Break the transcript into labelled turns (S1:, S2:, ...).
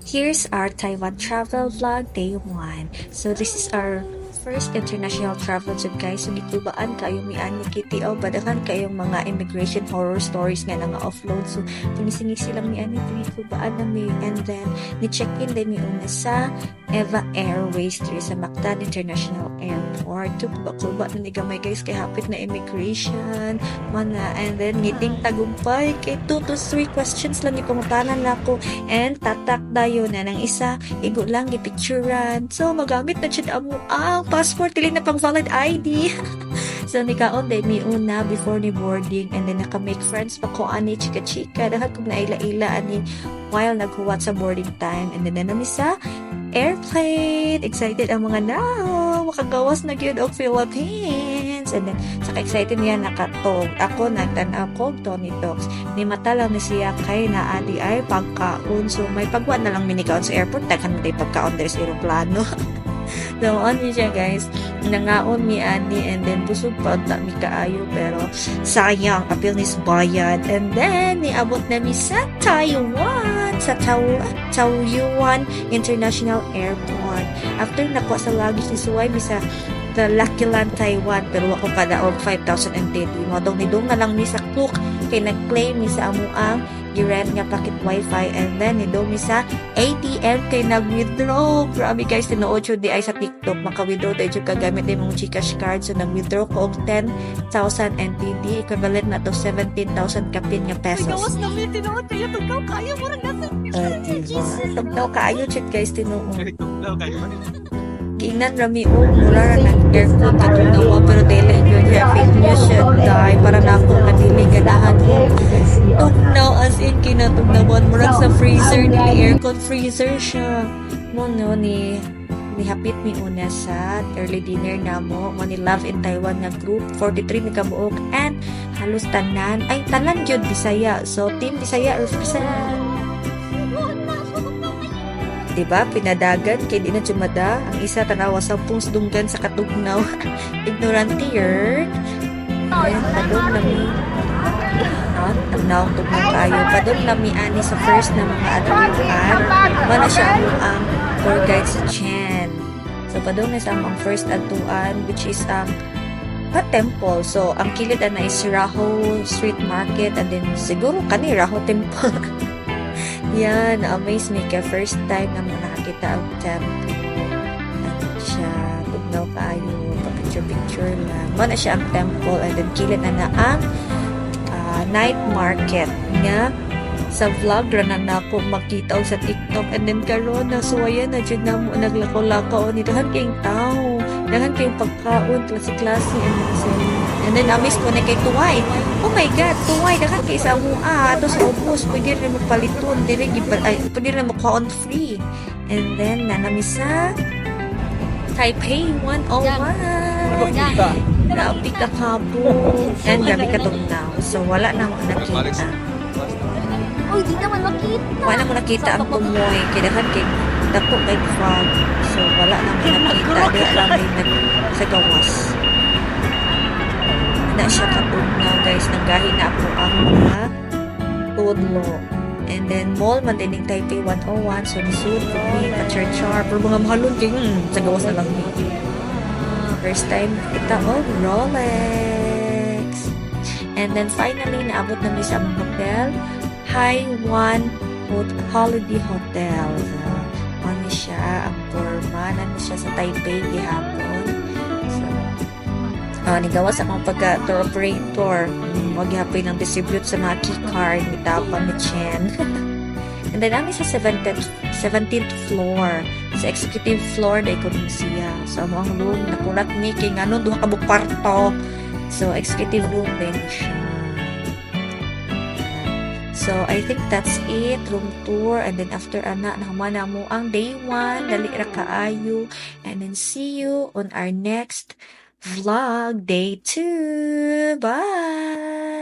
S1: Here's our Taiwan travel vlog day 1. So this is our first international travel so guys, so gitubaan kayo mian ni Kitty o badakan kayong mga immigration horror stories nga nga offload. So tumisingisi lang ni ani gitubaan na mi, and then ni check in din mi una sa Eva Airways diri sa Mactan International Airport. Tuba na ni gamay guys kay hapit na immigration mga, and then ngiting tagumpay kay 2 to 3 questions lang ipangutanan nako, and tatak dayo na ng isa igo lang gipicturean. So magamit na siya amo ang passport dili na pang valid ID. So nikaon day mi una before ni boarding, and then naka-make friends pa ko ani chika-chika dahat kung naila-ila ani while naghuwat sa boarding time, and then nanami sa airplane. Excited ang mga now makagawas na gyud og Philippines, and then saka excited niya nakatog ako nagtan-aw ko Tony Talks ni mata lang ni siya kay na adi ay pagkaon. So may pagwa na lang minikaon sa airport daghan mo day pagkaon diri sa eroplano. So on ni siya guys, nangaon mi ani, and then busog pa ta mi kaayo pero sayang apil ni bayad, and then niabot na mi sa Taiwan sa Taoyuan International Airport. After nakuha sa luggage ni Suway mi sa the Lakilan, Taiwan, pero ako padaog 5,000 NTD. Modong nidong na lang mi sa Cook kay nag-claim mi sa amuang girent nga packet wifi, and then nidong mi sa ATM kay nag-withdraw. Grabe guys, tinuod siya di ay sa TikTok maka-withdraw dahil siya kagamit din mong Gcash card. So nag-withdraw ko og 10,000 NTD, equivalent na to 17,000 kapin nga pesos.
S2: Gawas na may tinuod kayo, tugnaw kayo, murag nasa.
S1: Diba? Tugnaw kaayo check guys, tinuod.
S2: Tugnaw kayo.
S1: Giingnan rami o mula na nag-airport katugnawa pero dili yun siya fake news siya dahil para na ako kadili ganahan ko tugnaw as in kinatugnawan murag sa freezer dili aircon freezer siya mo no ni hapit mi una sa early dinner namo mo ni Love in Taiwan nga group 43 ni kabuok, and halos tanan ay tanan gyud Bisaya, so team Bisaya represent. Diba? Pinadagan kay di na tsumada. Ang isa tanawa sa dunggan sa katugnaw. Ignorantier. Ayan, padong nami. Tugnaw kayo. Padong nami ani sa first na mga atuan. Mana siya ang tour guide sa Chen. So, padong na sa ang first atuan, which is ang temple. So, ang kilid na is Raho Street Market, and then siguro kani Raho Temple. Yan, na-amaze me ka. First time na nakakita ang temple. Ano siya, tugnaw kayo, pa-picture-picture lang. Mana siya ang temple, and then kilid na ang night market nga sa vlog ra na ako makita sa TikTok, and then karon na suwayan na dyan na mo naglakaw-lakaw ni dahan kayong tao, dahan kayong pagkaon, klase-klase, and then amis ko na kay Tuway. Oh my God, Tuway, dahan kayo sa mua, ato sa ubos, pwede rin magpaliton, pwede rin magkaon free. And then, nanamis sa Taipei 101. Grabe ka kabo. And grabe ka tugnaw. So, wala na mo nakita.
S2: Uy, di naman makita.
S1: Wala mo nakita ang tumoy. Kidahan kay dako kay fog. So, wala na mo nakita. Di alam may nagsagawas. Na siya katugnaw guys, nanggahi na ako ang mga tudlo, and then mall man din Taipei 101, so nisuod ko ni pa-char-char pero mga mahalon kay sa gawas na lang ni first time kita Rolex. And then finally naabot na mi sa among hotel, Haiwan Holiday Hotel. Ano siya ang forma na siya sa Taipei gihapon. Nigawa sa mga pagka-tour operator. Maghihapay ng distribute sa mga key card ni Tapan ni Chen. And then namin sa 17th floor. Sa executive floor na ikon siya. So ang room nakurat ni kay nga nun duha ka kwarto. So executive room din siya. So I think that's it, room tour. And then after nakamana mo ang day 1, dali ra kaayo. And then see you on our next vlog day 2. Bye!